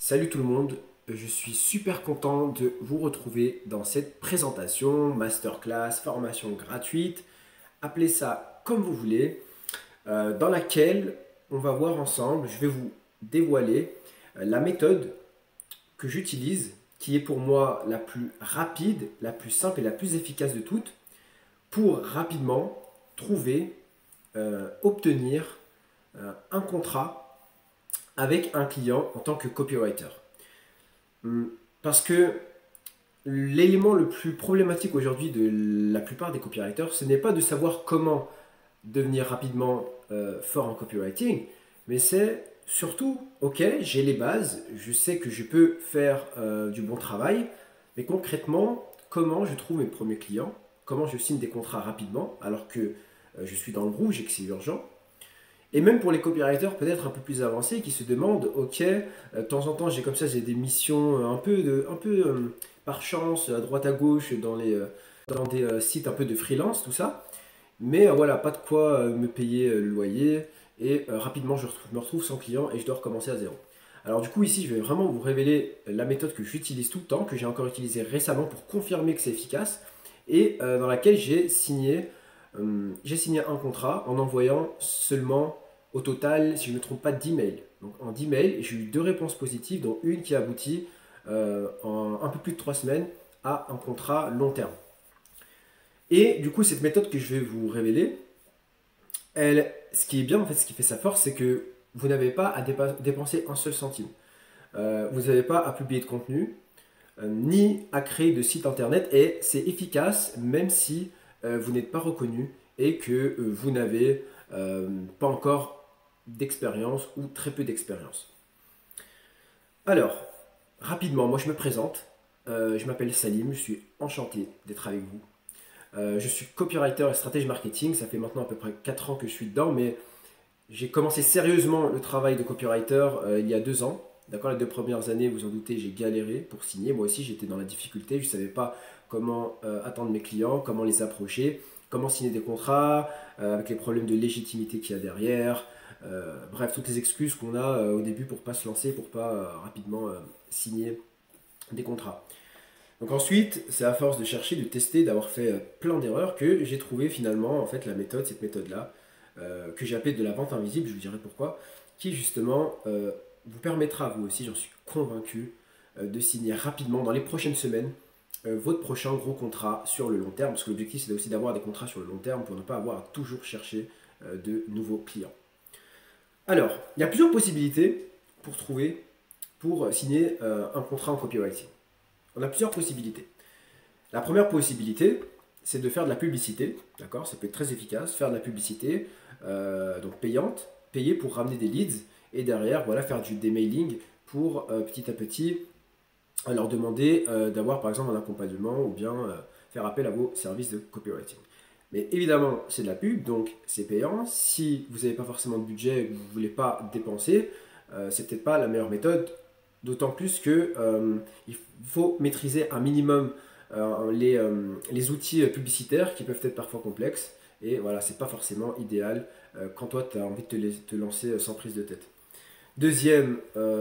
Salut tout le monde, je suis super content de vous retrouver dans cette présentation, masterclass, formation gratuite, appelez ça comme vous voulez, dans laquelle on va voir ensemble, je vais vous dévoiler la méthode que j'utilise, qui est pour moi la plus rapide, la plus simple et la plus efficace de toutes, pour rapidement trouver, obtenir un contrat avec un client en tant que copywriter. Parce que l'élément le plus problématique aujourd'hui de la plupart des copywriters, ce n'est pas de savoir comment devenir rapidement fort en copywriting, mais c'est surtout, ok, j'ai les bases, je sais que je peux faire du bon travail, mais concrètement, comment je trouve mes premiers clients, comment je signe des contrats rapidement, alors que je suis dans le rouge et que c'est urgent. Et même pour les copywriters peut-être un peu plus avancés qui se demandent, ok, de temps en temps j'ai comme ça j'ai des missions par chance à droite à gauche dans des sites un peu de freelance, tout ça. Mais voilà, pas de quoi me payer le loyer et rapidement me retrouve sans client et je dois recommencer à zéro. Alors du coup ici je vais vraiment vous révéler la méthode que j'utilise tout le temps, que j'ai encore utilisée récemment pour confirmer que c'est efficace et dans laquelle j'ai signé un contrat en envoyant seulement au total, si je ne me trompe pas, 10 mails. Donc en 10 mails, j'ai eu deux réponses positives, dont une qui a abouti en un peu plus de 3 semaines à un contrat long terme. Et du coup, cette méthode que je vais vous révéler, ce qui est bien, en fait, ce qui fait sa force, c'est que vous n'avez pas à dépenser un seul centime. Vous n'avez pas à publier de contenu, ni à créer de site internet, et c'est efficace même si vous n'êtes pas reconnu et que vous n'avez pas encore d'expérience ou très peu d'expérience. Alors, rapidement, moi je me présente. Je m'appelle Salim, je suis enchanté d'être avec vous. Je suis copywriter et stratège marketing. Ça fait maintenant à peu près 4 ans que je suis dedans, mais j'ai commencé sérieusement le travail de copywriter il y a 2 ans. D'accord, les 2 premières années, vous en doutez, j'ai galéré pour signer. Moi aussi, j'étais dans la difficulté. Je ne savais pas comment attendre mes clients, comment les approcher, comment signer des contrats, avec les problèmes de légitimité qu'il y a derrière. Bref, toutes les excuses qu'on a au début pour ne pas se lancer, pour ne pas rapidement signer des contrats. Donc ensuite, c'est à force de chercher, de tester, d'avoir fait plein d'erreurs que j'ai trouvé finalement en fait la méthode, cette méthode-là, que j'ai appelée de la vente invisible, je vous dirai pourquoi, qui justement vous permettra, vous aussi, j'en suis convaincu, de signer rapidement dans les prochaines semaines votre prochain gros contrat sur le long terme, parce que l'objectif c'est aussi d'avoir des contrats sur le long terme pour ne pas avoir à toujours chercher de nouveaux clients. Alors, il y a plusieurs possibilités pour signer un contrat en copywriting. On a plusieurs possibilités. La première possibilité, c'est de faire de la publicité, d'accord? Ça peut être très efficace, faire de la publicité, donc payante, payer pour ramener des leads, et derrière, voilà, faire des mailing pour petit à petit leur demander d'avoir par exemple un accompagnement ou bien faire appel à vos services de copywriting. Mais évidemment, c'est de la pub, donc c'est payant. Si vous n'avez pas forcément de budget et que vous ne voulez pas dépenser, c'est peut-être pas la meilleure méthode. D'autant plus que il faut maîtriser un minimum les outils publicitaires qui peuvent être parfois complexes. Et voilà, c'est pas forcément idéal quand toi tu as envie de te lancer sans prise de tête. Deuxième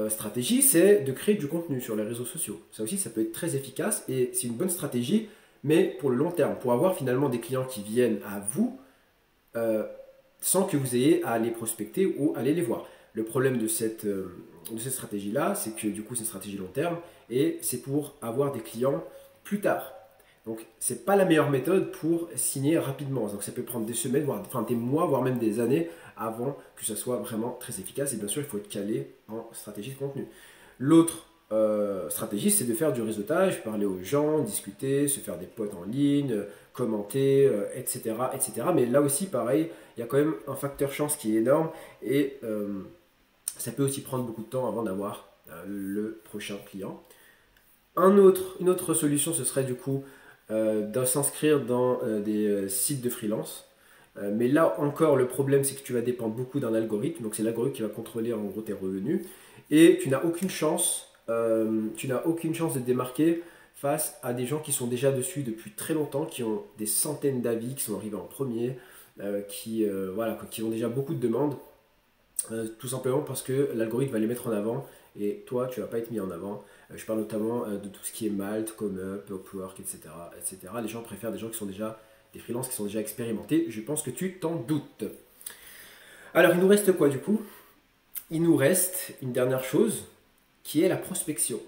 stratégie, c'est de créer du contenu sur les réseaux sociaux. Ça aussi, ça peut être très efficace et c'est une bonne stratégie, mais pour le long terme, pour avoir finalement des clients qui viennent à vous euh, sans que vous ayez à les prospecter ou aller les voir. Le problème de cette stratégie-là, c'est que du coup, c'est une stratégie long terme et c'est pour avoir des clients plus tard. Donc, ce n'est pas la meilleure méthode pour signer rapidement. Donc, ça peut prendre des semaines, enfin des mois, voire même des années avant que ça soit vraiment très efficace. Et bien sûr, il faut être calé en stratégie de contenu. L'autre stratégie, c'est de faire du réseautage, parler aux gens, discuter, se faire des potes en ligne, commenter, etc., etc. Mais là aussi, pareil, il y a quand même un facteur chance qui est énorme et ça peut aussi prendre beaucoup de temps avant d'avoir le prochain client. Une autre solution, ce serait du coup de s'inscrire dans des sites de freelance. Mais là encore, le problème, c'est que tu vas dépendre beaucoup d'un algorithme. Donc, c'est l'algorithme qui va contrôler en gros tes revenus. Et tu n'as aucune chance de te démarquer face à des gens qui sont déjà dessus depuis très longtemps, qui ont des centaines d'avis, qui sont arrivés en premier, voilà, qui ont déjà beaucoup de demandes. Tout simplement parce que l'algorithme va les mettre en avant et toi, tu vas pas être mis en avant. Je parle notamment de tout ce qui est Malte, ComeUp, Upwork, etc., etc. Les gens préfèrent des gens qui sont déjà des freelances qui sont déjà expérimentés. Je pense que tu t'en doutes. Alors, il nous reste quoi du coup? Il nous reste une dernière chose qui est la prospection.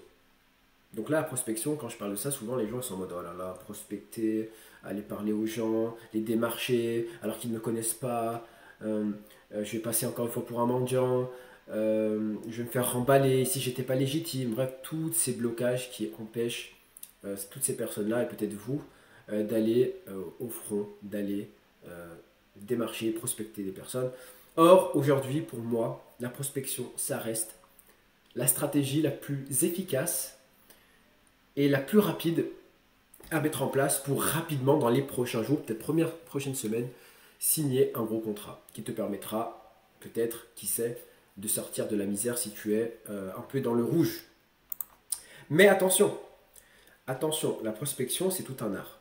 Donc là, la prospection, quand je parle de ça, souvent les gens sont en mode oh là là, prospecter, aller parler aux gens, les démarcher alors qu'ils ne me connaissent pas, je vais passer encore une fois pour un mendiant, je vais me faire remballer si j'étais pas légitime. Bref, tous ces blocages qui empêchent toutes ces personnes-là et peut-être vous d'aller au front, d'aller démarcher, prospecter des personnes. Or, aujourd'hui, pour moi, la prospection, ça reste la stratégie la plus efficace et la plus rapide à mettre en place pour rapidement, dans les prochains jours, peut-être prochaine semaine, signer un gros contrat qui te permettra peut-être, qui sait, de sortir de la misère si tu es un peu dans le rouge. Mais attention, attention, la prospection, c'est tout un art.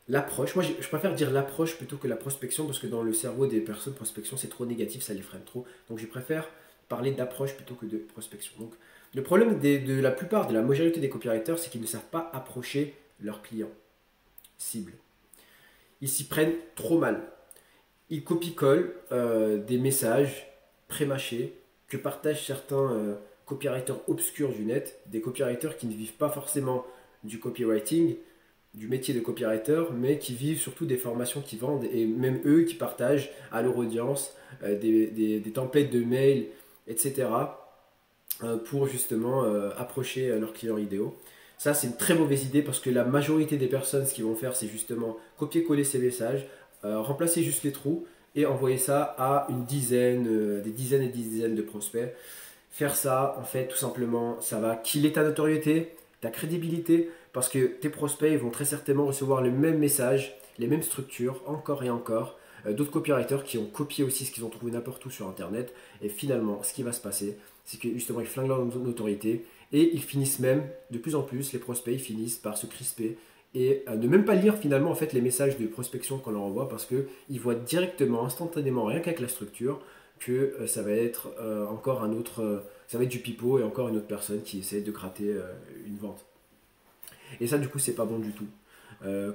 L'approche, moi je préfère dire l'approche plutôt que la prospection parce que dans le cerveau des personnes, prospection c'est trop négatif, ça les freine trop. Donc je préfère parler d'approche plutôt que de prospection. Donc le problème de la plupart, de la majorité des copywriters, c'est qu'ils ne savent pas approcher leurs clients cibles. Ils s'y prennent trop mal. Ils copie-collent des messages pré-mâchés que partagent certains copywriters obscurs du net, des copywriters qui ne vivent pas forcément du copywriting, du métier de copywriter, mais qui vivent surtout des formations qui vendent et même eux qui partagent à leur audience des templates de mails, etc. Pour justement approcher leurs clients idéaux. Ça, c'est une très mauvaise idée parce que la majorité des personnes, ce qu'ils vont faire, c'est justement copier-coller ces messages, remplacer juste les trous et envoyer ça à une dizaine, des dizaines et des dizaines de prospects. Faire ça, en fait, tout simplement, ça va killer ta notoriété, ta crédibilité, parce que tes prospects ils vont très certainement recevoir le même message, les mêmes structures, encore et encore. D'autres copywriters qui ont copié aussi ce qu'ils ont trouvé n'importe où sur Internet. Et finalement, ce qui va se passer, c'est que justement, ils flinguent leur notoriété et ils finissent même, de plus en plus, les prospects, ils finissent par se crisper et ne même pas lire finalement en fait les messages de prospection qu'on leur envoie parce qu'ils voient directement, instantanément, rien qu'avec la structure, que ça va être encore un autre, ça va être du pipeau et encore une autre personne qui essaie de gratter une vente. Et ça, du coup, c'est pas bon du tout.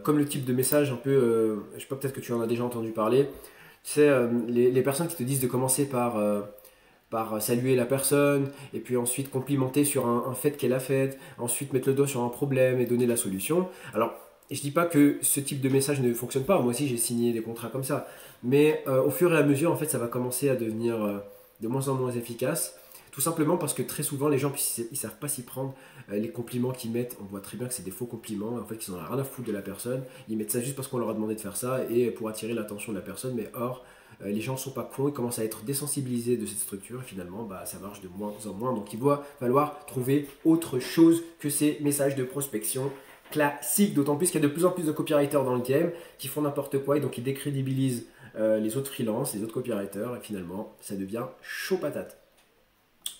Comme le type de message un peu, je sais pas, peut-être que tu en as déjà entendu parler, c'est les personnes qui te disent de commencer par saluer la personne, et puis ensuite complimenter sur un fait qu'elle a fait, ensuite mettre le doigt sur un problème et donner la solution. Alors, je dis pas que ce type de message ne fonctionne pas, moi aussi j'ai signé des contrats comme ça, mais au fur et à mesure, en fait, ça va commencer à devenir de moins en moins efficace. Tout simplement parce que très souvent, les gens, ils savent pas s'y prendre. Les compliments qu'ils mettent, on voit très bien que c'est des faux compliments. En fait, ils n'en ont rien à foutre de la personne. Ils mettent ça juste parce qu'on leur a demandé de faire ça et pour attirer l'attention de la personne. Mais or, les gens ne sont pas cons, ils commencent à être désensibilisés de cette structure. Et finalement, bah, ça marche de moins en moins. Donc, il va falloir trouver autre chose que ces messages de prospection classiques. D'autant plus qu'il y a de plus en plus de copywriters dans le game qui font n'importe quoi et donc ils décrédibilisent les autres freelances, les autres copywriters. Et finalement, ça devient chaud patate.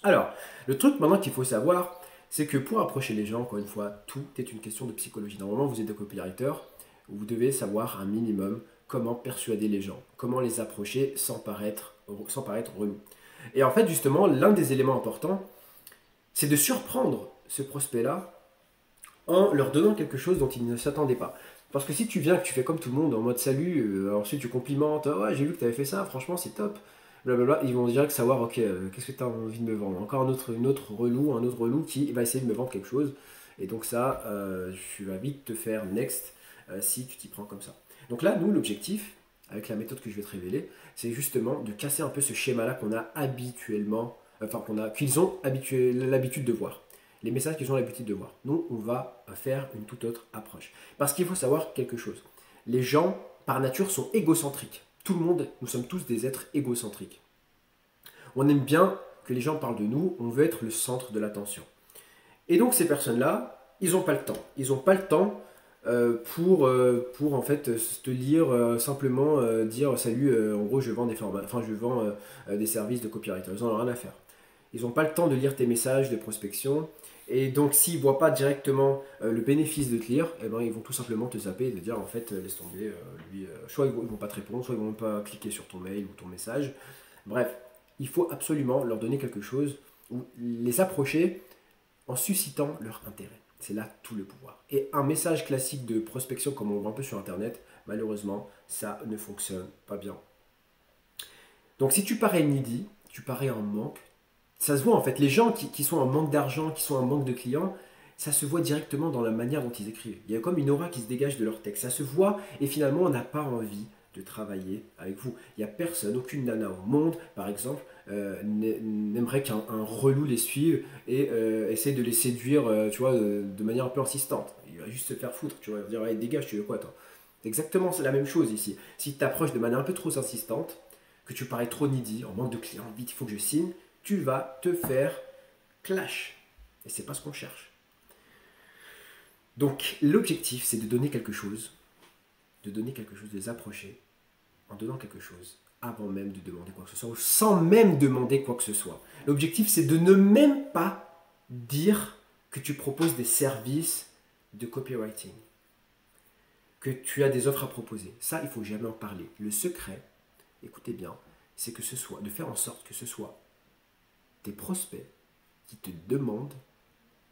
Alors, le truc maintenant qu'il faut savoir, c'est que pour approcher les gens, encore une fois, tout est une question de psychologie. Normalement, vous êtes des copywriter, vous devez savoir un minimum comment persuader les gens, comment les approcher sans paraître relou. Et en fait, justement, l'un des éléments importants, c'est de surprendre ce prospect-là en leur donnant quelque chose dont il ne s'attendait pas. Parce que si tu viens, que tu fais comme tout le monde en mode salut, ensuite tu complimentes, oh, ouais, j'ai vu que tu avais fait ça, franchement c'est top, blablabla, ils vont direct savoir, ok, qu'est-ce que tu as envie de me vendre. Encore une autre relou qui va essayer de me vendre quelque chose. Et donc ça, tu vas vite te faire next si tu t'y prends comme ça. Donc là, nous, l'objectif, avec la méthode que je vais te révéler, c'est justement de casser un peu ce schéma-là qu'on a habituellement, qu'ils ont l'habitude de voir, les messages qu'ils ont l'habitude de voir. Nous, on va faire une toute autre approche. Parce qu'il faut savoir quelque chose. Les gens, par nature, sont égocentriques. Tout le monde, nous sommes tous des êtres égocentriques. On aime bien que les gens parlent de nous, on veut être le centre de l'attention. Et donc ces personnes-là, ils n'ont pas le temps. Ils n'ont pas le temps pour en fait te lire simplement dire salut, en gros je vends des services de copywriter. Ils n'en ont rien à faire. Ils n'ont pas le temps de lire tes messages de prospection. Et donc, s'ils ne voient pas directement le bénéfice de te lire, eh ben, ils vont tout simplement te zapper et te dire en fait, laisse tomber, lui, soit ils ne vont pas te répondre, soit ils ne vont même pas cliquer sur ton mail ou ton message. Bref, il faut absolument leur donner quelque chose ou les approcher en suscitant leur intérêt. C'est là tout le pouvoir. Et un message classique de prospection, comme on voit un peu sur Internet, malheureusement, ça ne fonctionne pas bien. Donc si tu parais needy, tu parais en manque, ça se voit en fait. Les gens qui sont en manque d'argent, qui sont en manque de clients, ça se voit directement dans la manière dont ils écrivent. Il y a comme une aura qui se dégage de leur texte. Ça se voit et finalement on n'a pas envie de travailler avec vous. Il n'y a personne, aucune nana au monde, par exemple, n'aimerait qu'un relou les suive et essaie de les séduire, tu vois, de manière un peu insistante. Il va juste se faire foutre, tu vois, il va dire, allez, dégage, tu veux quoi, toi? C'est exactement la même chose ici. Si tu t'approches de manière un peu trop insistante, que tu parais trop needy, en manque de clients, vite, il faut que je signe, tu vas te faire clash. Et c'est pas ce qu'on cherche. Donc l'objectif, c'est de donner quelque chose, de les approcher en donnant quelque chose avant même de demander quoi que ce soit, ou sans même demander quoi que ce soit. L'objectif, c'est de ne même pas dire que tu proposes des services de copywriting, que tu as des offres à proposer. Ça, il ne faut jamais en parler. Le secret, écoutez bien, c'est que ce soit de faire en sorte que ce soit tes prospects qui te demandent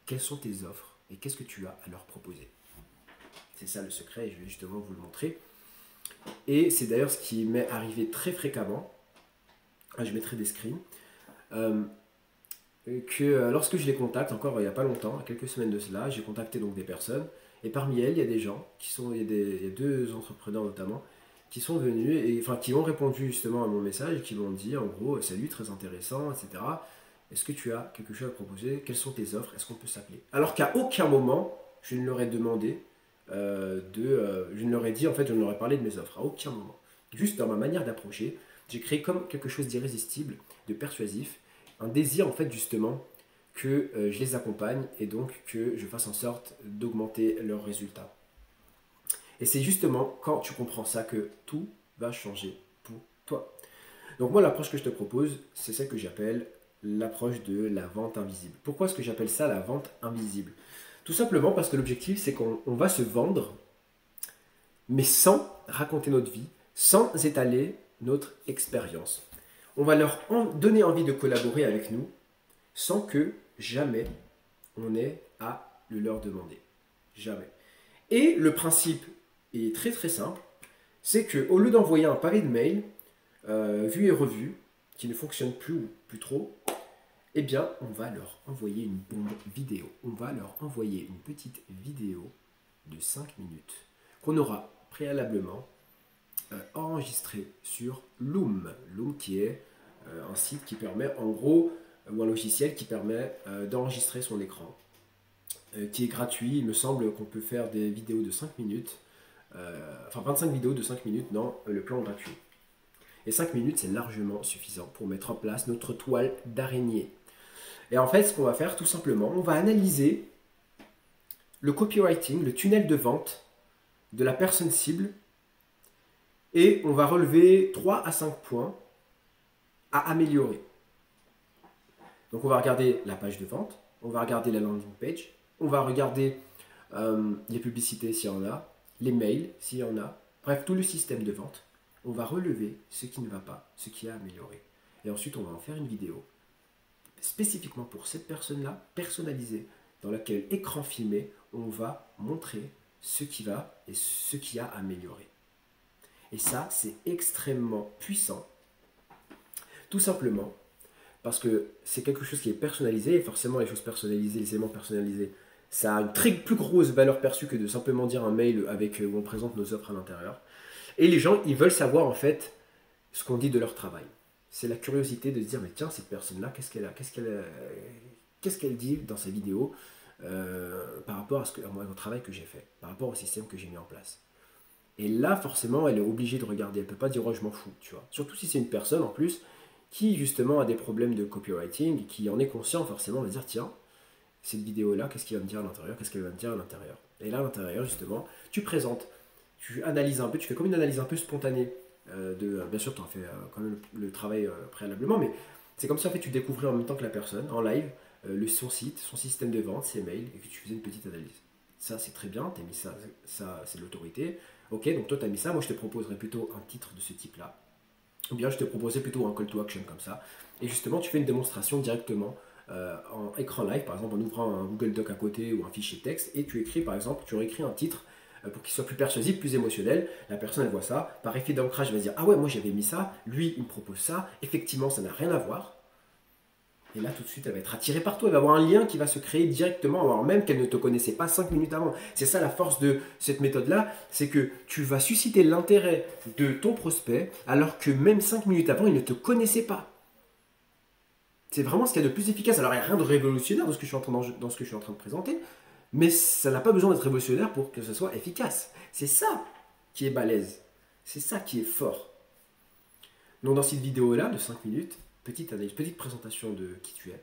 quelles sont tes offres et qu'est-ce que tu as à leur proposer. C'est ça le secret et je vais justement vous le montrer. Et c'est d'ailleurs ce qui m'est arrivé très fréquemment. Je mettrai des screens. Que lorsque je les contacte, encore il n'y a pas longtemps, quelques semaines de cela, j'ai contacté donc des personnes. Et parmi elles, il y a des gens, il y a deux entrepreneurs notamment, qui sont venus, et enfin qui ont répondu justement à mon message et qui m'ont dit en gros, salut, très intéressant, etc. Est-ce que tu as quelque chose à proposer? Quelles sont tes offres? Est-ce qu'on peut s'appeler? Alors qu'à aucun moment, je ne leur ai demandé je ne leur ai dit, en fait, je ne leur ai parlé de mes offres, à aucun moment. Juste dans ma manière d'approcher, j'ai créé comme quelque chose d'irrésistible, de persuasif, un désir en fait justement que je les accompagne et donc que je fasse en sorte d'augmenter leurs résultats. Et c'est justement quand tu comprends ça que tout va changer pour toi. Donc moi l'approche que je te propose, c'est celle que j'appelle l'approche de la vente invisible. Pourquoi est-ce que j'appelle ça la vente invisible? Tout simplement parce que l'objectif c'est qu'on va se vendre, mais sans raconter notre vie, sans étaler notre expérience. On va leur donner envie de collaborer avec nous sans que jamais on ait à le leur demander. Jamais. Et le principe est très très simple, c'est qu'au lieu d'envoyer un pavé de mail, vu et revu, qui ne fonctionne plus ou plus trop, eh bien, on va leur envoyer une bombe vidéo. On va leur envoyer une petite vidéo de 5 minutes qu'on aura préalablement enregistrée sur Loom. Loom qui est un site qui permet en gros, ou un logiciel qui permet d'enregistrer son écran, qui est gratuit. Il me semble qu'on peut faire des vidéos de 5 minutes, enfin 25 vidéos de 5 minutes dans le plan gratuit. Et 5 minutes, c'est largement suffisant pour mettre en place notre toile d'araignée. Et en fait, ce qu'on va faire, tout simplement, on va analyser le copywriting, le tunnel de vente de la personne cible, et on va relever 3 à 5 points à améliorer. Donc on va regarder la page de vente, on va regarder la landing page, on va regarder les publicités s'il y en a, les mails s'il y en a, bref, tout le système de vente. On va relever ce qui ne va pas, ce qui a amélioré. Et ensuite, on va en faire une vidéo spécifiquement pour cette personne-là, personnalisée, dans laquelle, écran filmé, on va montrer ce qui va et ce qui a amélioré. Et ça, c'est extrêmement puissant. Tout simplement parce que c'est quelque chose qui est personnalisé, et forcément les choses personnalisées, les éléments personnalisés, ça a une très plus grosse valeur perçue que de simplement dire un mail avec où on présente nos offres à l'intérieur. Et les gens, ils veulent savoir en fait ce qu'on dit de leur travail. C'est la curiosité de se dire, mais tiens, cette personne-là, qu'est-ce qu'elle dit dans sa vidéo par rapport au travail que j'ai fait, par rapport au système que j'ai mis en place. Et là, forcément, elle est obligée de regarder. Elle ne peut pas dire, oh, je m'en fous, tu vois. Surtout si c'est une personne, en plus, qui, justement, a des problèmes de copywriting, qui en est conscient, forcément, va dire, tiens, cette vidéo-là, qu'est-ce qu'il va me dire à l'intérieur? Qu'est-ce qu'elle va me dire à l'intérieur? Et là, à l'intérieur, justement, tu présentes, tu analyses un peu, tu fais comme une analyse un peu spontanée. Bien sûr, tu en fais quand même le travail préalablement, mais c'est comme si, en fait, tu découvrais en même temps que la personne, en live, son site, son système de vente, ses mails, et que tu faisais une petite analyse. Ça, c'est très bien, tu as mis ça c'est de l'autorité. Ok, donc toi, tu as mis ça. Moi, je te proposerais plutôt un titre de ce type-là. Ou bien, je te proposerais plutôt un call to action comme ça. Et justement, tu fais une démonstration directement en écran live, par exemple en ouvrant un Google Doc à côté ou un fichier texte, et tu écris par exemple, tu réécris un titre pour qu'il soit plus persuasif, plus émotionnel. La personne elle voit ça, par effet d'ancrage, elle va se dire ah ouais, moi j'avais mis ça, lui il me propose ça, effectivement ça n'a rien à voir. Et là, tout de suite, elle va être attirée par toi. Elle va avoir un lien qui va se créer directement, alors même qu'elle ne te connaissait pas 5 minutes avant. C'est ça la force de cette méthode-là, c'est que tu vas susciter l'intérêt de ton prospect, alors que même 5 minutes avant, il ne te connaissait pas. C'est vraiment ce qu'il y a de plus efficace. Alors, il n'y a rien de révolutionnaire dans ce que je suis en train de présenter, mais ça n'a pas besoin d'être révolutionnaire pour que ce soit efficace. C'est ça qui est balèze. C'est ça qui est fort. Donc, dans cette vidéo-là, de 5 minutes, petite analyse, petite présentation de qui tu es.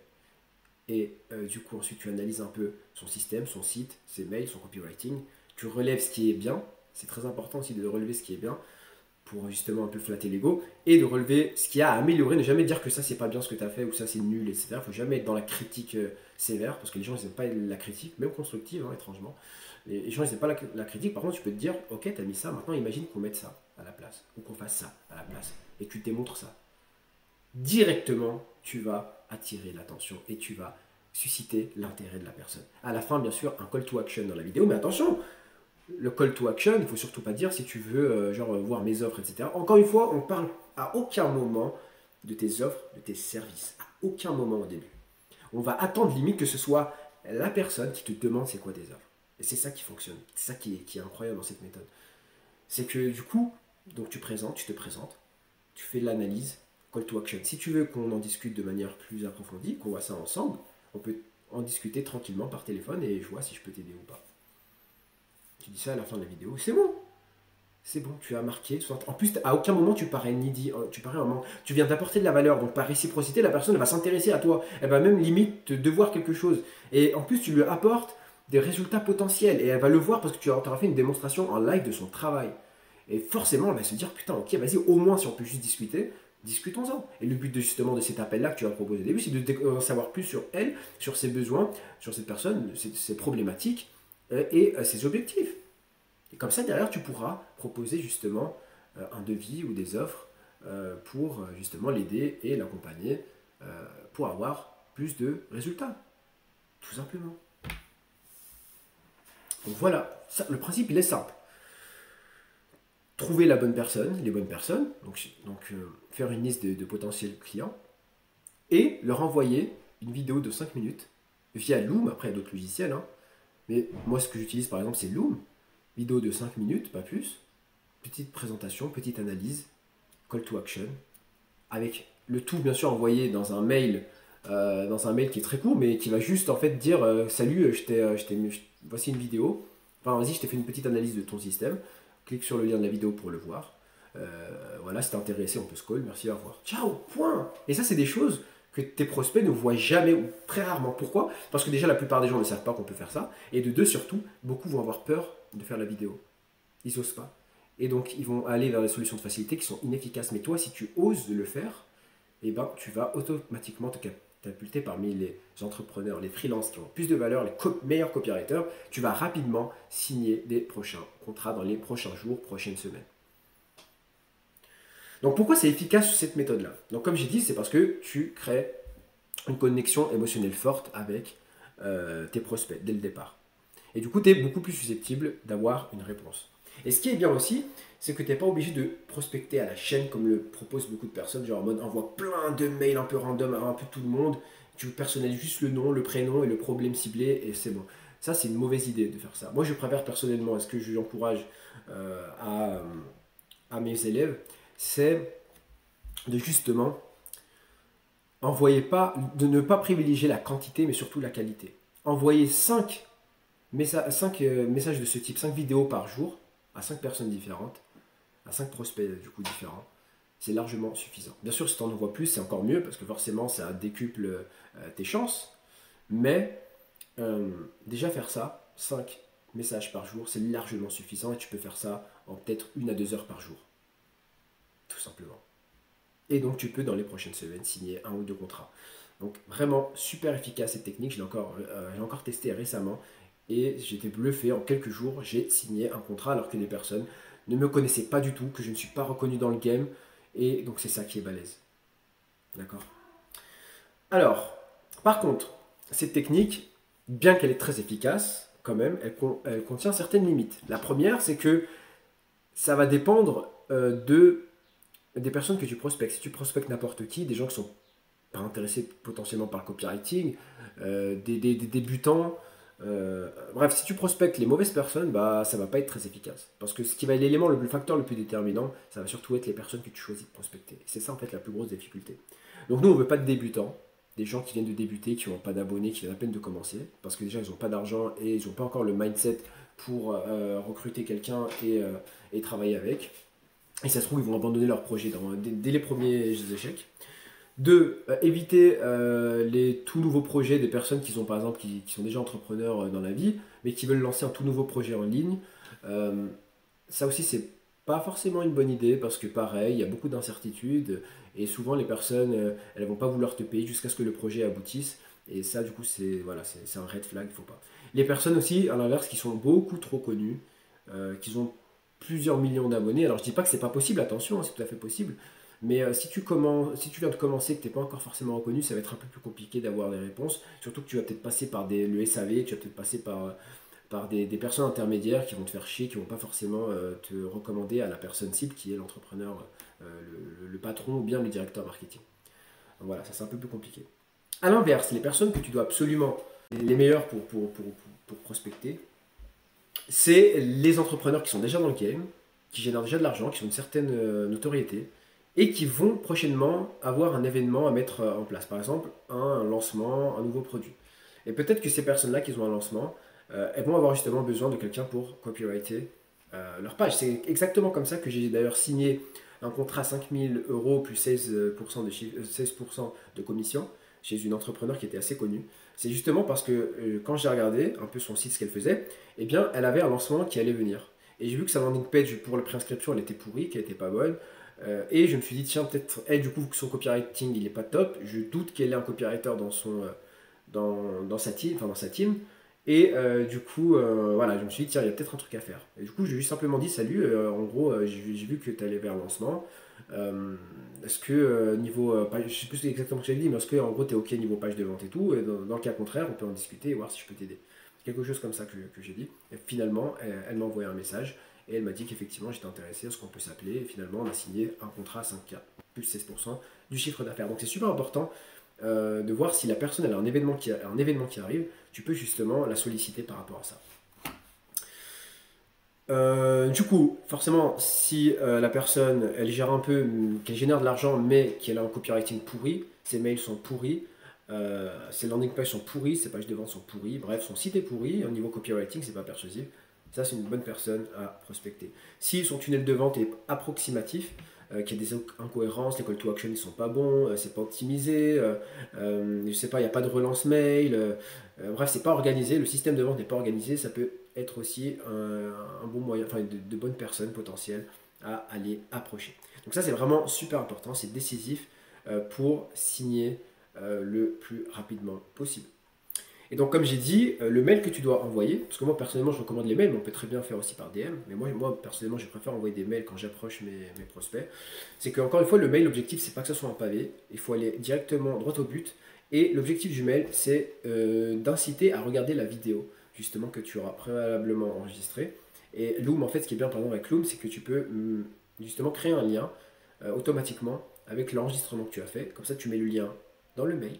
Et du coup, ensuite, tu analyses un peu son système, son site, ses mails, son copywriting. Tu relèves ce qui est bien. C'est très important aussi de relever ce qui est bien pour justement un peu flatter l'ego. Et de relever ce qu'il y a à améliorer. Ne jamais dire que ça, c'est pas bien ce que tu as fait ou ça, c'est nul, etc. Il ne faut jamais être dans la critique sévère parce que les gens, ils n'aiment pas la critique, même constructive, hein, étrangement. Les gens, ils n'aiment pas la critique. Par contre, tu peux te dire, ok, tu as mis ça, maintenant imagine qu'on mette ça à la place ou qu'on fasse ça à la place. Et tu démontres ça. Directement, tu vas attirer l'attention et tu vas susciter l'intérêt de la personne. À la fin, bien sûr, un call to action dans la vidéo, mais attention, le call to action, il ne faut surtout pas dire si tu veux voir mes offres, etc. Encore une fois, on parle à aucun moment de tes offres, de tes services, à aucun moment au début. On va attendre limite que ce soit la personne qui te demande c'est quoi tes offres. Et c'est ça qui fonctionne, c'est ça qui est incroyable dans cette méthode. C'est que du coup, donc tu te présentes, tu fais l'analyse, call to action. Si tu veux qu'on en discute de manière plus approfondie, qu'on voit ça ensemble, on peut en discuter tranquillement par téléphone et je vois si je peux t'aider ou pas. Tu dis ça à la fin de la vidéo, c'est bon. C'est bon, tu as marqué. En plus, à aucun moment tu parais needy, tu viens d'apporter de la valeur. Donc par réciprocité, la personne va s'intéresser à toi. Elle va même limite te devoir quelque chose. Et en plus, tu lui apportes des résultats potentiels. Et elle va le voir parce que tu auras fait une démonstration en live de son travail. Et forcément, elle va se dire, putain, ok, vas-y, au moins si on peut juste discuter, discutons-en. Et le but justement de cet appel-là que tu as proposé au début, c'est de savoir plus sur elle, sur ses besoins, sur cette personne, ses problématiques et ses objectifs. Et comme ça, derrière, tu pourras proposer justement un devis ou des offres pour justement l'aider et l'accompagner pour avoir plus de résultats. Tout simplement. Donc voilà, ça, le principe, il est simple. Trouver la bonne personne, les bonnes personnes, donc faire une liste de potentiels clients et leur envoyer une vidéo de 5 minutes via Loom, après il y a d'autres logiciels, hein, mais moi ce que j'utilise par exemple c'est Loom, vidéo de 5 minutes, pas plus, petite présentation, petite analyse, call to action, avec le tout bien sûr envoyé dans un mail qui est très court, mais qui va juste en fait dire salut, voici une vidéo, enfin vas-y, je t'ai fait une petite analyse de ton système, clique sur le lien de la vidéo pour le voir. Voilà, si t'es intéressé, on peut se call, merci, au revoir. Ciao, point. Et ça, c'est des choses que tes prospects ne voient jamais ou très rarement. Pourquoi? Parce que déjà, la plupart des gens ne savent pas qu'on peut faire ça. Et de deux, surtout, beaucoup vont avoir peur de faire la vidéo. Ils n'osent pas. Et donc, ils vont aller vers des solutions de facilité qui sont inefficaces. Mais toi, si tu oses le faire, eh ben, tu vas automatiquement te catapulter parmi les entrepreneurs, les freelances qui ont plus de valeur, les meilleurs copywriters. Tu vas rapidement signer des prochains contrats dans les prochains jours, prochaines semaines. Donc pourquoi c'est efficace cette méthode-là? Donc comme j'ai dit, c'est parce que tu crées une connexion émotionnelle forte avec tes prospects dès le départ. Et du coup, tu es beaucoup plus susceptible d'avoir une réponse. Et ce qui est bien aussi, c'est que tu n'es pas obligé de prospecter à la chaîne comme le proposent beaucoup de personnes, genre en mode envoie plein de mails un peu random à un peu tout le monde, tu personnalises juste le nom, le prénom et le problème ciblé et c'est bon. Ça, c'est une mauvaise idée de faire ça. Moi, je préfère personnellement, est-ce que j'encourage à mes élèves, c'est de justement de ne pas privilégier la quantité, mais surtout la qualité. Envoyer 5 messages de ce type, 5 vidéos par jour, à 5 personnes différentes, à 5 prospects du coup différents, c'est largement suffisant. Bien sûr, si tu en envoies plus, c'est encore mieux, parce que forcément, ça décuple tes chances. Mais déjà faire ça, 5 messages par jour, c'est largement suffisant, et tu peux faire ça en peut-être 1 à 2 heures par jour. Tout simplement. Et donc tu peux dans les prochaines semaines signer 1 ou 2 contrats. Donc vraiment super efficace cette technique, je l'ai encore testé récemment et j'étais bluffé, en quelques jours j'ai signé un contrat alors que les personnes ne me connaissaient pas du tout, que je ne suis pas reconnu dans le game et donc c'est ça qui est balèze. D'accord? Alors, Par contre, cette technique, bien qu'elle est très efficace, quand même, elle contient certaines limites. La première, c'est que ça va dépendre des personnes que tu prospectes. Si tu prospectes n'importe qui, des gens qui sont pas intéressés potentiellement par le copywriting, des débutants, bref, si tu prospectes les mauvaises personnes, bah ça va pas être très efficace. Parce que ce qui va être le facteur le plus déterminant, ça va surtout être les personnes que tu choisis de prospecter. C'est ça en fait la plus grosse difficulté. Donc nous, on veut pas de débutants, des gens qui viennent de débuter, qui n'ont pas d'abonnés, qui viennent à peine de commencer, parce que déjà ils n'ont pas d'argent et ils n'ont pas encore le mindset pour recruter quelqu'un et travailler avec. Et ça se trouve, ils vont abandonner leur projet dès les premiers échecs. Deux, éviter les tout nouveaux projets des personnes qui sont par exemple qui sont déjà entrepreneurs dans la vie, mais qui veulent lancer un tout nouveau projet en ligne. Euh, Ça aussi, c'est pas forcément une bonne idée parce que pareil, il y a beaucoup d'incertitudes et souvent les personnes, elles vont pas vouloir te payer jusqu'à ce que le projet aboutisse. Et ça, du coup, c'est un red flag, il faut pas. Les personnes aussi, à l'inverse, qui sont beaucoup trop connues, qui ont plusieurs millions d'abonnés. Alors, je dis pas que c'est pas possible, attention, hein, c'est tout à fait possible. Mais si tu viens de commencer, que tu n'es pas encore forcément reconnu, ça va être un peu plus compliqué d'avoir des réponses. Surtout que tu vas peut-être passer par le SAV, tu vas peut-être passer par des personnes intermédiaires qui vont te faire chier, qui vont pas forcément te recommander à la personne cible qui est l'entrepreneur, le patron ou bien le directeur marketing. Donc voilà, ça c'est un peu plus compliqué. A l'inverse, les personnes que tu dois absolument, les meilleures pour prospecter, c'est les entrepreneurs qui sont déjà dans le game, qui génèrent déjà de l'argent, qui ont une certaine notoriété, et qui vont prochainement avoir un événement à mettre en place. Par exemple, un lancement, un nouveau produit. Et peut-être que ces personnes-là qui ont un lancement, elles vont avoir justement besoin de quelqu'un pour copyrighter leur page. C'est exactement comme ça que j'ai d'ailleurs signé un contrat à 5000 euros plus 16% de, 16% de commission chez une entrepreneur qui était assez connue. C'est justement parce que quand j'ai regardé un peu son site, ce qu'elle faisait, eh bien, elle avait un lancement qui allait venir. Et j'ai vu que sa landing page pour la préinscription, elle était pourrie, qu'elle n'était pas bonne. Et je me suis dit, tiens, peut-être, elle, du coup, que son copywriting, il n'est pas top. Je doute qu'elle ait un copywriter dans sa team, enfin dans sa team. Et du coup, voilà, je me suis dit, tiens, il y a peut-être un truc à faire. Et du coup, j'ai juste simplement dit, salut, en gros, j'ai vu que tu allais vers le lancement. Est-ce que niveau page, je sais plus exactement ce que j'ai dit, mais est-ce que en gros tu es ok niveau page de vente et tout, et dans le cas contraire, on peut en discuter et voir si je peux t'aider. C'est quelque chose comme ça que j'ai dit. Et finalement, elle m'a envoyé un message et elle m'a dit qu'effectivement j'étais intéressé, est-ce qu'on peut s'appeler, et finalement on a signé un contrat à 5K, plus 16% du chiffre d'affaires. Donc c'est super important de voir si la personne elle a un événement qui arrive, tu peux justement la solliciter par rapport à ça. Du coup, forcément, si la personne, elle gère un peu, qu'elle génère de l'argent, mais qu'elle a un copywriting pourri, ses mails sont pourris, ses landing pages sont pourries, ses pages de vente sont pourries, bref, son site est pourri, au niveau copywriting, c'est pas persuasif. Ça, c'est une bonne personne à prospecter. Si son tunnel de vente est approximatif, qu'il y a des incohérences, les call to action ne sont pas bons, c'est pas optimisé, je sais pas, il n'y a pas de relance mail, bref, c'est pas organisé, le système de vente n'est pas organisé, ça peut être aussi un bon moyen, enfin de bonnes personnes potentielles à aller approcher. Donc ça c'est vraiment super important, c'est décisif pour signer le plus rapidement possible. Et donc, comme j'ai dit, le mail que tu dois envoyer, parce que moi personnellement je recommande les mails, mais on peut très bien faire aussi par DM, mais moi personnellement je préfère envoyer des mails quand j'approche mes prospects, c'est qu'encore une fois, le mail, l'objectif c'est pas que ce soit un pavé, il faut aller directement droit au but, et l'objectif du mail c'est d'inciter à regarder la vidéo, justement que tu auras préalablement enregistrée. Et Loom, en fait, ce qui est bien par exemple avec Loom, c'est que tu peux justement créer un lien automatiquement avec l'enregistrement que tu as fait, comme ça tu mets le lien dans le mail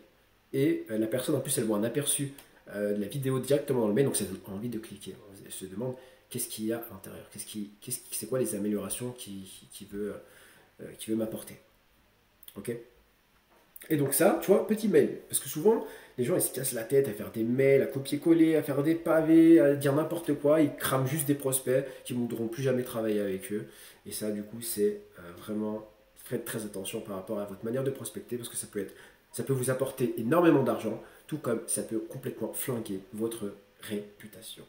et la personne en plus elle voit un aperçu de la vidéo directement dans le mail, donc ça donne envie de cliquer. Elle se demande qu'est-ce qu'il y a à l'intérieur, c'est quoi les améliorations qu'il veut m'apporter. Ok. Et donc ça, tu vois, petit mail. Parce que souvent, les gens ils se cassent la tête à faire des mails, à copier-coller, à faire des pavés, à dire n'importe quoi. Ils crament juste des prospects qui ne voudront plus jamais travailler avec eux. Et ça, du coup, c'est vraiment... Faites très attention par rapport à votre manière de prospecter parce que ça peut vous apporter énormément d'argent, tout comme ça peut complètement flinguer votre réputation.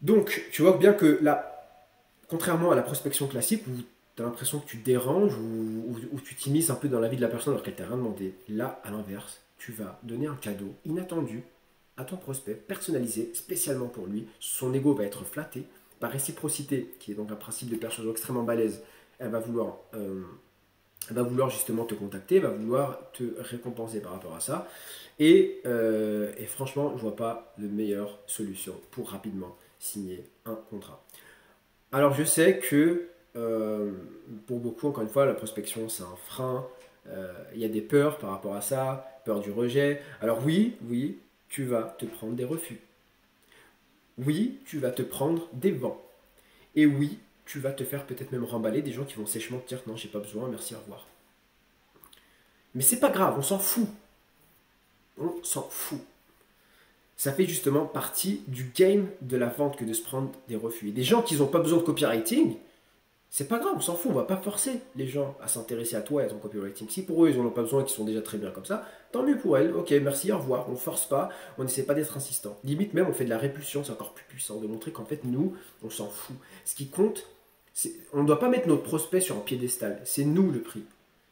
Donc, tu vois bien que là, contrairement à la prospection classique où tu as l'impression que tu déranges ou tu t'immisces un peu dans la vie de la personne alors qu'elle t'a rien demandé, là, à l'inverse, tu vas donner un cadeau inattendu à ton prospect, personnalisé spécialement pour lui. Son ego va être flatté. Par réciprocité, qui est donc un principe de persuasion extrêmement balèze, elle va vouloir va vouloir justement te contacter, va vouloir te récompenser par rapport à ça. Et franchement, je ne vois pas de meilleure solution pour rapidement signer un contrat. Alors je sais que pour beaucoup, encore une fois, la prospection c'est un frein. Il y a des peurs par rapport à ça, peur du rejet. Alors oui, oui, tu vas te prendre des refus. Oui, tu vas te prendre des vents. Et oui, tu vas te faire peut-être même remballer des gens qui vont sèchement te dire non, j'ai pas besoin, merci, au revoir. Mais c'est pas grave, on s'en fout. On s'en fout. Ça fait justement partie du game de la vente que de se prendre des refus. Et des gens qui n'ont pas besoin de copywriting, c'est pas grave, on s'en fout, on va pas forcer les gens à s'intéresser à toi et à ton copywriting. Si pour eux ils n'en ont pas besoin et qu'ils sont déjà très bien comme ça, tant mieux pour elles. Ok, merci, au revoir. On ne force pas, on n'essaie pas d'être insistant. Limite même, on fait de la répulsion, c'est encore plus puissant de montrer qu'en fait nous, on s'en fout. Ce qui compte, on ne doit pas mettre notre prospect sur un piédestal. C'est nous le prix.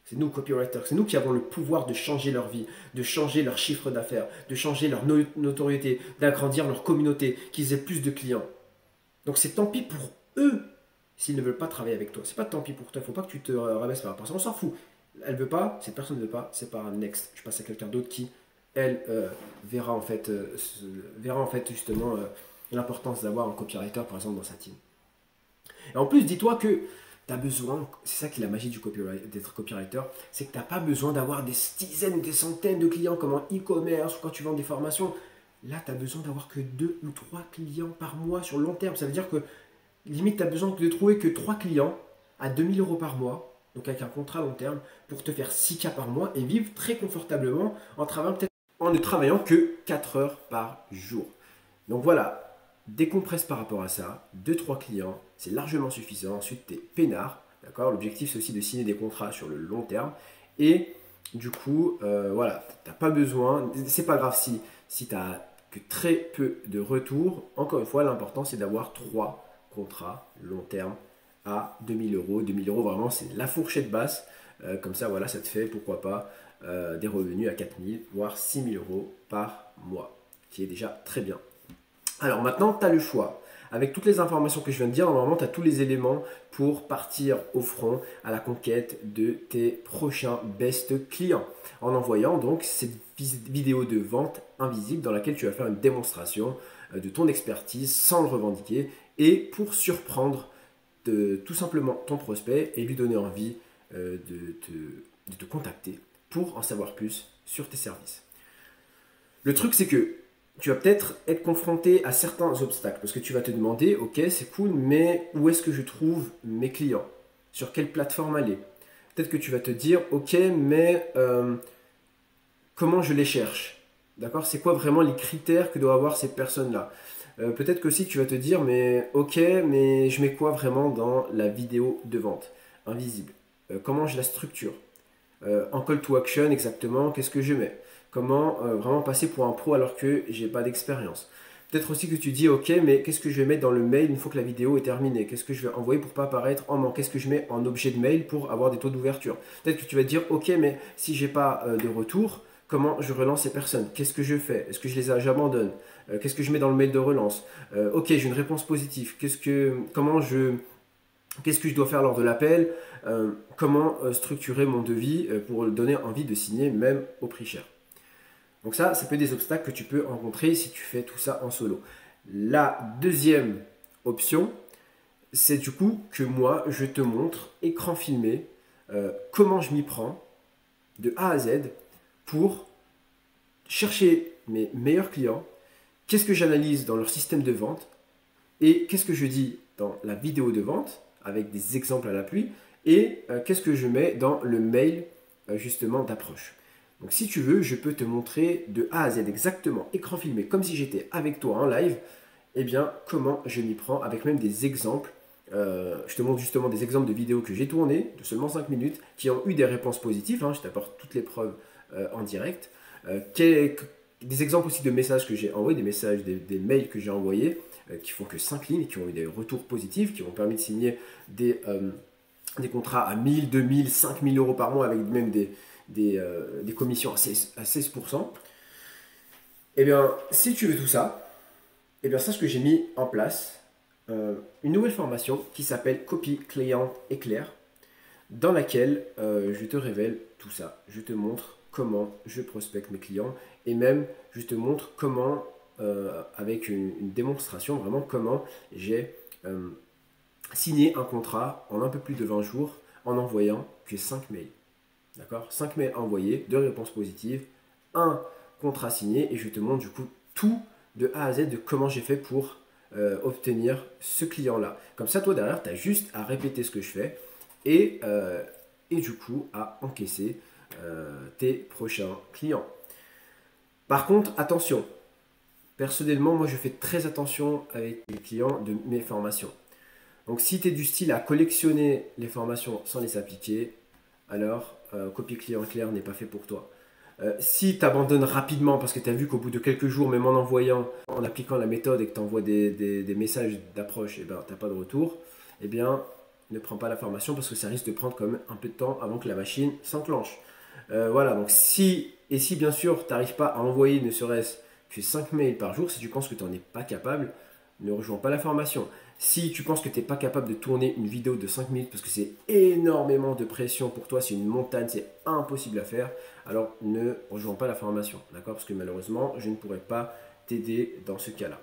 C'est nous, copywriters, c'est nous qui avons le pouvoir de changer leur vie, de changer leur chiffre d'affaires, de changer leur notoriété, d'agrandir leur communauté, qu'ils aient plus de clients. Donc c'est tant pis pour eux s'ils ne veulent pas travailler avec toi. C'est pas tant pis pour toi, il ne faut pas que tu te rabaisses par rapport à ça. On s'en fout. Elle veut pas, cette personne ne veut pas, c'est pas un next. Je passe à quelqu'un d'autre qui, elle, verra en fait justement l'importance d'avoir un copywriter par exemple dans sa team. Et en plus, dis-toi que tu as besoin, c'est ça qui est la magie d'être copywriter, c'est que tu n'as pas besoin d'avoir des dizaines ou des centaines de clients comme en e-commerce ou quand tu vends des formations. Là, tu as besoin d'avoir que 2 ou 3 clients par mois sur le long terme. Ça veut dire que limite, tu as besoin de trouver que 3 clients à 2000 euros par mois, donc avec un contrat long terme, pour te faire 6 cas par mois et vivre très confortablement en ne travaillant que 4 heures par jour. Donc voilà, décompresse par rapport à ça, 2-3 clients, c'est largement suffisant. Ensuite, tu es peinard, d'accord. L'objectif, c'est aussi de signer des contrats sur le long terme. Et du coup, voilà, tu n'as pas besoin, c'est pas grave si tu n'as que très peu de retours. Encore une fois, l'important, c'est d'avoir 3 contrat long terme à 2000 euros. 2000 euros, vraiment, c'est la fourchette basse. Comme ça, voilà, ça te fait, pourquoi pas, des revenus à 4000, voire 6000 euros par mois, qui est déjà très bien. Alors maintenant, tu as le choix. Avec toutes les informations que je viens de dire, normalement, tu as tous les éléments pour partir au front à la conquête de tes prochains best clients. En envoyant donc cette vidéo de vente invisible dans laquelle tu vas faire une démonstration de ton expertise sans le revendiquer et pour surprendre tout simplement ton prospect et lui donner envie de te contacter pour en savoir plus sur tes services. Le truc, c'est que tu vas peut-être être confronté à certains obstacles parce que tu vas te demander, ok, c'est cool, mais où est-ce que je trouve mes clients? Sur quelle plateforme aller? Peut-être que tu vas te dire, ok, mais comment je les cherche? D'accord? C'est quoi vraiment les critères que doivent avoir ces personnes-là? Peut-être que aussi tu vas te dire, mais ok, mais je mets quoi vraiment dans la vidéo de vente invisible? Comment je la structure? En call to action exactement, qu'est-ce que je mets? Comment vraiment passer pour un pro alors que j'ai pas d'expérience? Peut-être aussi que tu dis, ok, mais qu'est-ce que je vais mettre dans le mail une fois que la vidéo est terminée? Qu'est-ce que je vais envoyer pour pas apparaître en manque? Qu'est-ce que je mets en objet de mail pour avoir des taux d'ouverture? Peut-être que tu vas te dire, ok, mais si j'ai pas de retour, comment je relance ces personnes? Qu'est-ce que je fais? Est-ce que j'abandonne? Qu'est-ce que je mets dans le mail de relance? Ok, j'ai une réponse positive. Qu'est-ce que je dois faire lors de l'appel? Comment structurer mon devis pour donner envie de signer même au prix cher? Donc ça peut être des obstacles que tu peux rencontrer si tu fais tout ça en solo. La deuxième option, c'est du coup que moi, je te montre, écran filmé, comment je m'y prends de A à Z pour chercher mes meilleurs clients, qu'est-ce que j'analyse dans leur système de vente et qu'est-ce que je dis dans la vidéo de vente avec des exemples à l'appui et qu'est-ce que je mets dans le mail justement d'approche. Donc si tu veux, je peux te montrer de A à Z exactement, écran filmé, comme si j'étais avec toi en live, eh bien comment je m'y prends avec même des exemples. Je te montre justement des exemples de vidéos que j'ai tournées de seulement 5 minutes qui ont eu des réponses positives. Je t'apporte toutes les preuves en direct. Des exemples aussi de messages que j'ai envoyés, des messages, des mails que j'ai envoyés qui font que 5 lignes, qui ont eu des retours positifs, qui ont permis de signer des contrats à 1000, 2000, 5000 euros par mois avec même des commissions à 16%. Eh bien, si tu veux tout ça, eh bien, sache que j'ai mis en place une nouvelle formation qui s'appelle Copy Client Éclair. dans laquelle je te révèle tout ça. Je te montre comment je prospecte mes clients et même je te montre comment, avec une démonstration, vraiment comment j'ai signé un contrat en un peu plus de 20 jours en envoyant que 5 mails. D'accord? 5 mails envoyés, 2 réponses positives, un contrat signé et je te montre du coup tout de A à Z de comment j'ai fait pour obtenir ce client-là. Comme ça, toi derrière, tu as juste à répéter ce que je fais et, euh, et du coup à encaisser tes prochains clients. Par contre, attention, personnellement, moi je fais très attention avec les clients de mes formations. Donc si tu es du style à collectionner les formations sans les appliquer, alors copier client clair n'est pas fait pour toi. Si tu abandonnes rapidement parce que tu as vu qu'au bout de quelques jours, même en envoyant, en appliquant la méthode et que tu envoies des messages d'approche, et ben, tu n'as pas de retour, eh bien, ne prends pas la formation parce que ça risque de prendre quand même un peu de temps avant que la machine s'enclenche. Voilà, donc si bien sûr tu n'arrives pas à envoyer ne serait-ce que 5 mails par jour, si tu penses que tu n'en es pas capable, ne rejoins pas la formation. Si tu penses que tu n'es pas capable de tourner une vidéo de 5 minutes parce que c'est énormément de pression pour toi, c'est une montagne, c'est impossible à faire, alors ne rejoins pas la formation, d'accord? Parce que malheureusement, je ne pourrai pas t'aider dans ce cas-là.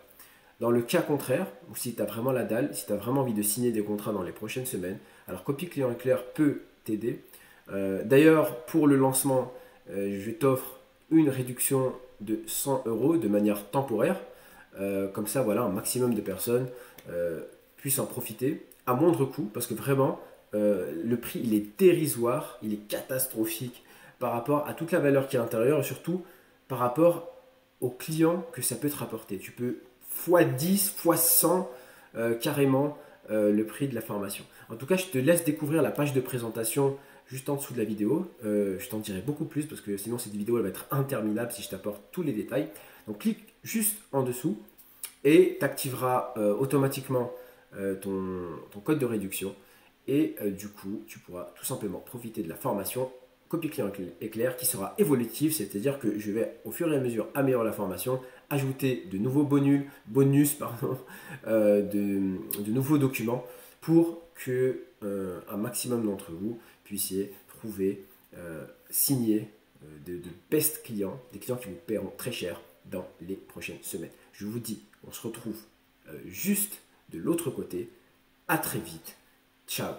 Dans le cas contraire, ou si tu as vraiment la dalle, si tu as vraiment envie de signer des contrats dans les prochaines semaines, alors Copie Client Éclair peut t'aider. D'ailleurs, pour le lancement, je t'offre une réduction de 100 euros de manière temporaire. Comme ça, voilà, un maximum de personnes puissent en profiter à moindre coût, parce que vraiment, le prix, il est dérisoire, il est catastrophique par rapport à toute la valeur qui est à l'intérieur et surtout par rapport aux clients que ça peut te rapporter. Tu peux x10, x100 carrément le prix de la formation. En tout cas, je te laisse découvrir la page de présentation juste en dessous de la vidéo. Je t'en dirai beaucoup plus parce que sinon cette vidéo elle va être interminable si je t'apporte tous les détails. Donc clique juste en dessous et tu activeras automatiquement ton code de réduction et du coup tu pourras tout simplement profiter de la formation Copie Client Éclair qui sera évolutive, c'est-à-dire que je vais au fur et à mesure améliorer la formation, ajouter de nouveaux bonus pardon, de nouveaux documents pour que un maximum d'entre vous puissiez trouver, signer de best clients, des clients qui vous paieront très cher dans les prochaines semaines. Je vous dis, on se retrouve juste de l'autre côté. À très vite. Ciao.